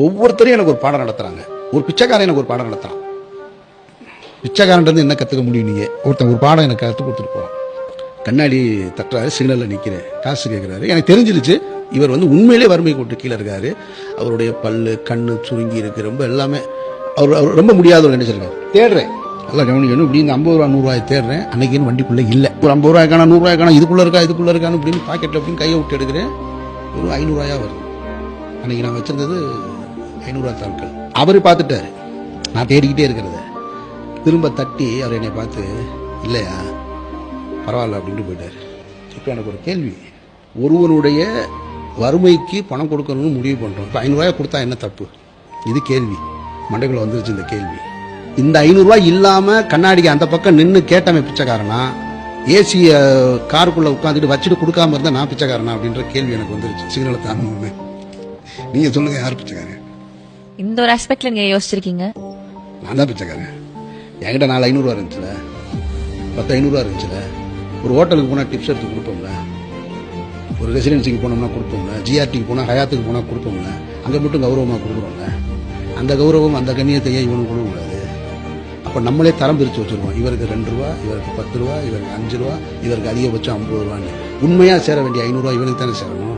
ஒவ்வொருத்தரையும் எனக்கு ஒரு பாடம் நடத்துறாங்க. ஒரு பிச்சைக்காரன் எனக்கு ஒரு பாடம் நடத்துறான். பிச்சைக்காரன் என்ன கற்றுக்க முடியும்? நீங்கள் ஒருத்தன் ஒரு பாடம் எனக்கு கற்றுக் கொடுத்துட்டு போகிறான். கண்ணாடி தட்டுறாரு, சிக்னலில் நிற்கிறேன், காசு கேட்குறாரு. எனக்கு தெரிஞ்சிருச்சு இவர் உண்மையிலே வறுமை கோட்டு கீழே இருக்காரு. அவருடைய பல்லு கண்ணு சுருங்கி இருக்கு, ரொம்ப எல்லாமே அவர் ரொம்ப முடியாதவர் நினைச்சிருக்காரு. தேடுறேன், நல்லா கவனிக்கணும். இப்படி இந்த 50 ரூபா 100 ரூபாய் தேடுறேன். அன்னைக்குன்னு வண்டிக்குள்ளே இல்லை. ஒரு 50 ரூபாய்க்கான 100 ரூபாய்க்கான இதுக்குள்ளே இருக்கான்னு அப்படின்னு பாக்கெட்டில் அப்படின்னு கையை விட்டு எடுக்கிறேன். ஒரு 500 ரூபாயா வருது. அன்னைக்கு நான் வச்சிருந்தது 500 ரூபா தாட்கள். அவர் பார்த்துட்டாரு நான் தேடிக்கிட்டே இருக்கிறத. திரும்ப தட்டி அவர் என்னை பார்த்து, இல்லையா பரவாயில்ல அப்படின்ட்டு போயிட்டார். இப்போ எனக்கு ஒரு கேள்வி, ஒருவனுடைய வறுமைக்கு பணம் கொடுக்கணும்னு முடிவு பண்ணுறோம். இப்போ 500 ரூபாய் கொடுத்தா என்ன தப்பு? இது கேள்வி மண்டைக்குள்ள வந்துருச்சு. இந்த கேள்வி, இந்த 500 ரூபாய் இல்லாமல் கண்ணாடிக்கு அந்த பக்கம் நின்று கேட்டவன் பிச்சைக்காரனா, ஏசிய காருக்குள்ளே உட்காந்துட்டு வச்சுட்டு கொடுக்காம இருந்தால் நான் பிச்சைக்காரனா அப்படின்ற கேள்வி எனக்கு வந்துருச்சு. சிக்னலை தாண்டணும்னு. நீங்கள் சொல்லுங்கள், யார் பிச்சைக்காரன்? இந்த ஒரு ஆஸ்பெக்ட்ல நீங்க யோசிச்சிருக்கீங்க. நான் தான் பிச்சைக்காரன். என்கிட்ட 4 500 ரூபா இருந்துச்சுல, 10 500 ரூபா இருந்துச்சுல. ஒரு ஹோட்டலுக்கு போனால் டிப்ஸ் எடுத்து கொடுப்போம்ல, ஒரு ரெசிடென்சிக்கு போனோம்னா கொடுப்போம்ல, ஜிஆர்டிக்கு போனால் ஹயாத்துக்கு போனால் கொடுப்போம்ல, அங்கே மட்டும் கௌரவமாக கொடுக்குறோம்ல. அந்த கௌரவம் அந்த கண்ணியத்தையே இவனுக்கு கொடுக்கக்கூடாது. அப்போ நம்மளே தரம் பிரித்து வச்சுருவோம். இவருக்கு 2 ரூபா, இவருக்கு 10 ரூபா, இவருக்கு 5 ரூபா, இவருக்கு அதிகபட்சம் 50 ரூபான்னு. உண்மையாக சேர வேண்டிய 500 ரூபா இவனுக்கு தானே சேரணும்.